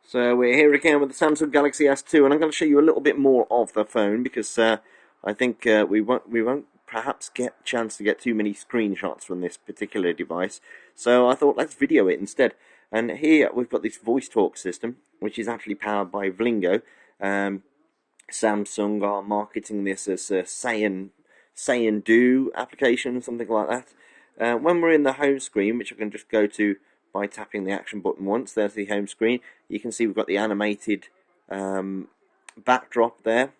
So we're here again with the Samsung Galaxy S2, and I'm going to show you a little bit more of the phone because I think we won't perhaps get a chance to get too many screenshots from this particular device. So I thought let's video it instead. And here we've got this voice talk system, which is actually powered by Vlingo. Samsung are marketing this as a Say and Do application, something like that. When we're in the home screen, which I can just go to by tapping the action button once, there's the home screen. You can see we've got the animated backdrop there,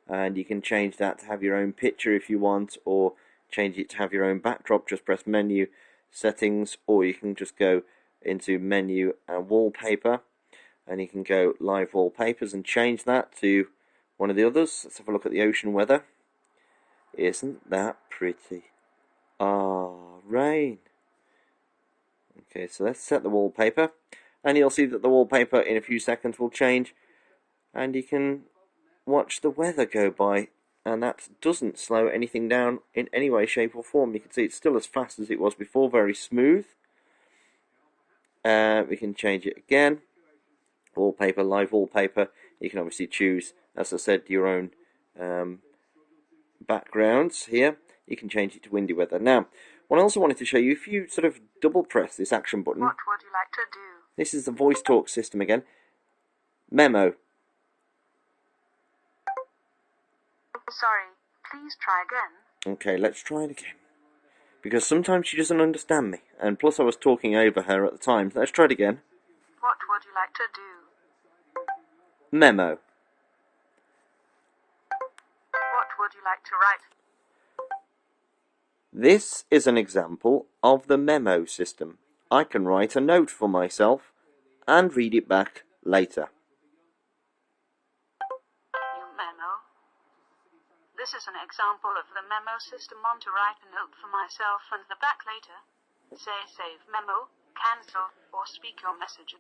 and you can change that to have your own picture if you want, or change it to have your own backdrop. Just press menu, settings, or you can just go into menu and wallpaper, and you can go live wallpapers and change that to one of the others. Let's have a look at the ocean weather. Isn't that pretty? Ah, rain. Okay, so let's set the wallpaper, and you'll see that the wallpaper in a few seconds will change, and you can watch the weather go by, and that doesn't slow anything down in any way, shape or form. You can see it's still as fast as it was before, very smooth. We can change it again. Wallpaper, live wallpaper. You can obviously choose, as I said, your own backgrounds here. You can change it to windy weather. Now, what I also wanted to show you, if you sort of double press this action button, what would you like to do? This is the voice talk system again. Memo. Sorry, please try again. Okay, let's try it again. Because sometimes she doesn't understand me, and plus I was talking over her at the time. Let's try it again. What would you like to do? Memo. What would you like to write? This is an example of the memo system. I can write a note for myself and read it back later. You memo. This is an example of the memo system. Want to write a note for myself and the back later. Say save memo, cancel, or speak your message.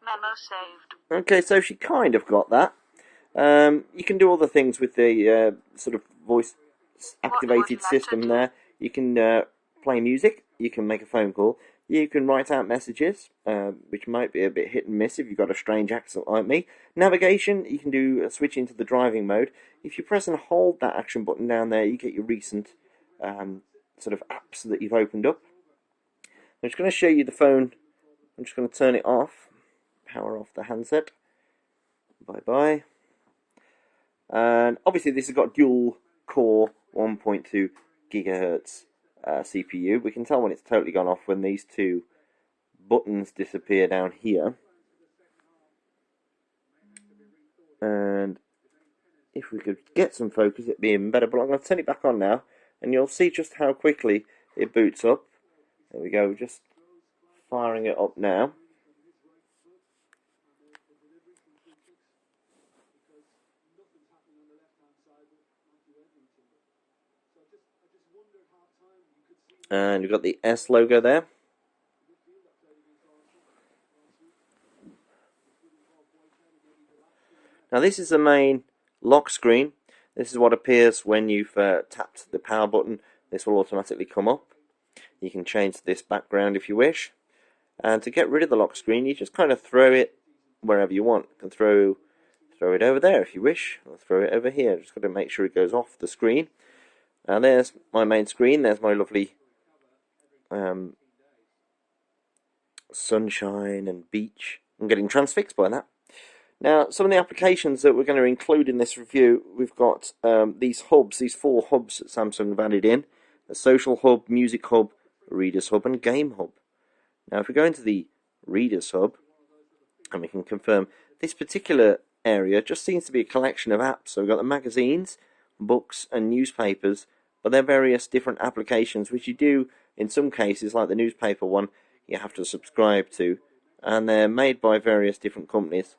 Memo saved. Okay, so she kind of got that. You can do other things with the sort of voice activated system there. You can play music, you can make a phone call, you can write out messages, which might be a bit hit and miss if you've got a strange accent like me. Navigation, you can do switch into the driving mode. If you press and hold that action button down there, you get your recent sort of apps that you've opened up. I'm just going to show you the phone. I'm just going to turn it off, power off the handset. Bye-bye. And obviously this has got dual core 1.2 gigahertz CPU. We can tell when it's totally gone off when these two buttons disappear down here. And if we could get some focus, it'd be even better. But I'm going to turn it back on now, and you'll see just how quickly it boots up. There we go, just firing it up now. And you've got the S logo there. Now this is the main lock screen. This is what appears when you've tapped the power button. This will automatically come up. You can change this background if you wish. And to get rid of the lock screen, you just kind of throw it wherever you want. You can throw it over there if you wish, or throw it over here. Just got to make sure it goes off the screen. And there's my main screen. There's my lovely sunshine and beach. I'm getting transfixed by that. Now, some of the applications that we're going to include in this review, we've got these hubs, these 4 hubs that Samsung have added in: a social hub, music hub, readers hub, and game hub. Now, if we go into the readers hub, and we can confirm this particular area just seems to be a collection of apps. So we've got the magazines, books, and newspapers, but they're various different applications which you do, in some cases, like the newspaper one, you have to subscribe to, and they're made by various different companies.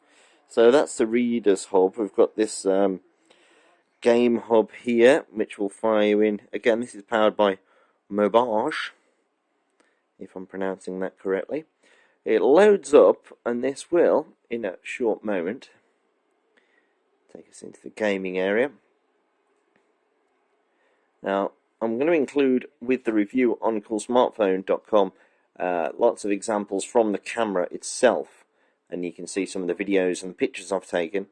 So that's the Readers Hub. We've got this Game Hub here, which will fire you in. Again, this is powered by Mobage, if I'm pronouncing that correctly. It loads up, and this will, in a short moment, take us into the gaming area. Now, I'm going to include with the review on coolsmartphone.com lots of examples from the camera itself. and you can see some of the videos and the pictures I've taken.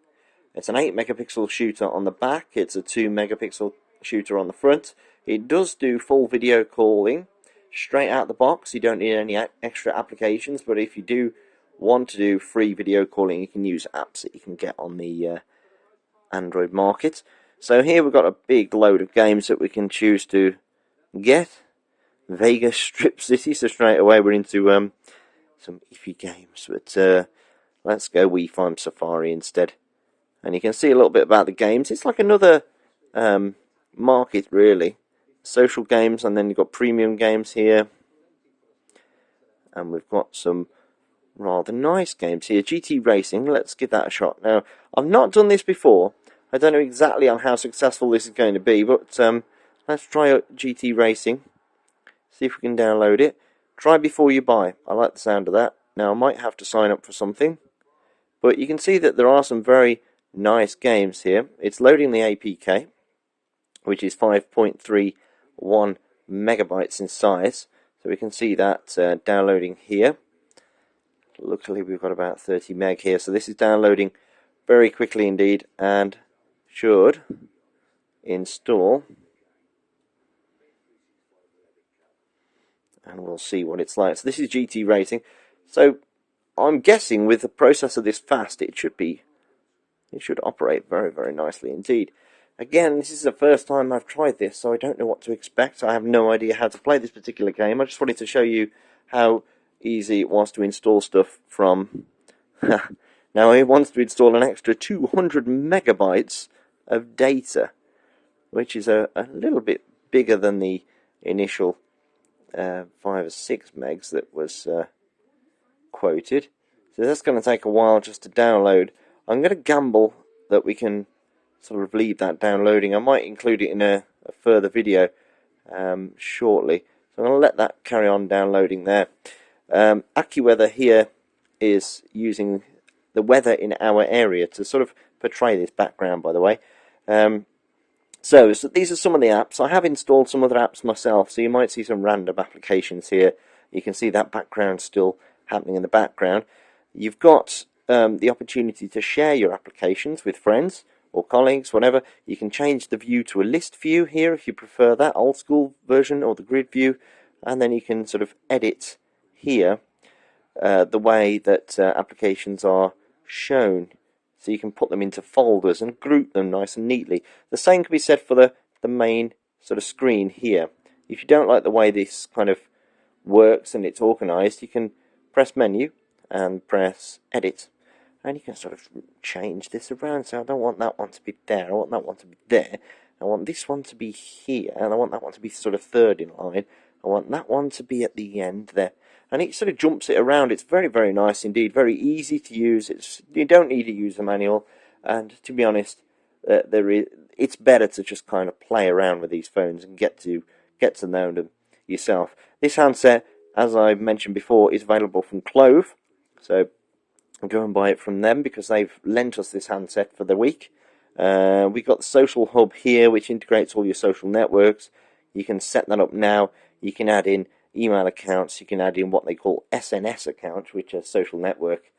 It's an 8 megapixel shooter on the back, it's a 2 megapixel shooter on the front. It does do full video calling straight out the box. You don't need any extra applications, but if you do want to do free video calling, you can use apps that you can get on the Android market. So here we've got a big load of games that we can choose to get. Vegas Strip City, so straight away we're into some iffy games, but let's go WeFime Safari instead. And you can see a little bit about the games. It's like another market, really. Social games, and then you've got premium games here. And we've got some rather nice games here. GT Racing, let's give that a shot. Now, I've not done this before. I don't know exactly on how successful this is going to be, but let's try out GT Racing. See if we can download it. Try before you buy. I like the sound of that. Now, I might have to sign up for something. But you can see that there are some very nice games here. It's loading the APK, which is 5.31 megabytes in size. So we can see that downloading here. Luckily we've got about 30 meg here, so this is downloading very quickly indeed and should install. And we'll see what it's like. So this is GT Racing. So I'm guessing with the processor this fast, it should operate very, very nicely indeed. Again, this is the first time I've tried this, so I don't know what to expect. I have no idea how to play this particular game. I just wanted to show you how easy it was to install stuff from. Now it wants to install an extra 200 megabytes of data, which is a little bit bigger than the initial 5 or 6 megs that was quoted. So that's going to take a while just to download. I'm going to gamble that we can sort of leave that downloading. I might include it in a further video shortly. So I'm going to let that carry on downloading there. AccuWeather here is using the weather in our area to sort of portray this background, by the way. So these are some of the apps. I have installed some other apps myself, so you might see some random applications here. You can see that background still happening in the background. You've got the opportunity to share your applications with friends or colleagues, whatever. You can change the view to a list view here if you prefer that, old school version, or the grid view, and then you can sort of edit here the way that applications are shown. So you can put them into folders and group them nice and neatly. The same can be said for the main sort of screen here. If you don't like the way this kind of works and it's organized, you can press menu and press edit. And you can sort of change this around. So I don't want that one to be there, I want that one to be there. I want this one to be here, and I want that one to be sort of third in line. I want that one to be at the end there. And it sort of jumps it around. It's very, very nice indeed. Very easy to use. You don't need to use a manual. And to be honest, it's better to just kind of play around with these phones and get to know them yourself. This handset, as I mentioned before, is available from Clove. So go and buy it from them because they've lent us this handset for the week. We've got the Social Hub here, which integrates all your social networks. You can set that up now. You can add in email accounts. You can add in what they call SNS accounts, which are social network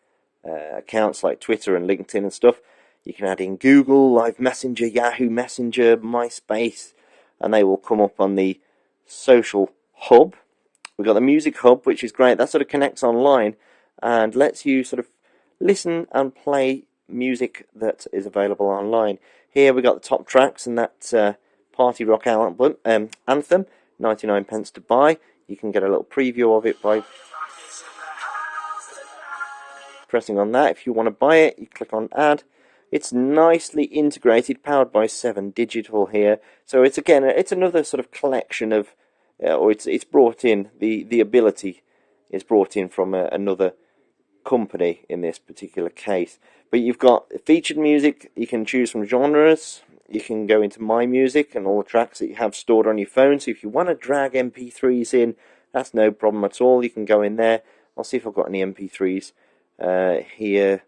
accounts like Twitter and LinkedIn and stuff. You can add in Google, Live Messenger, Yahoo Messenger, MySpace, and they will come up on the Social Hub. We've got the Music Hub, which is great. That sort of connects online and lets you sort of listen and play music that is available online. Here we got the top tracks, and that Party Rock Anthem, 99 pence to buy. You can get a little preview of it by pressing on that. If you want to buy it, you click on add. It's nicely integrated, powered by 7 Digital here. So it's again, it's another sort of collection of, or it's brought in, the ability is brought in from another company in this particular case. But you've got featured music. You can choose from genres. You can go into My Music and all the tracks that you have stored on your phone. So if you want to drag MP3s in, that's no problem at all. You can go in there. I'll see if I've got any MP3s here.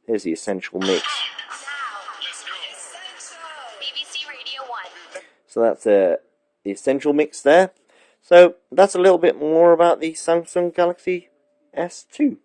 Here's the Essential Mix. BBC Radio 1. So that's the Essential Mix there. So that's a little bit more about the Samsung Galaxy S2.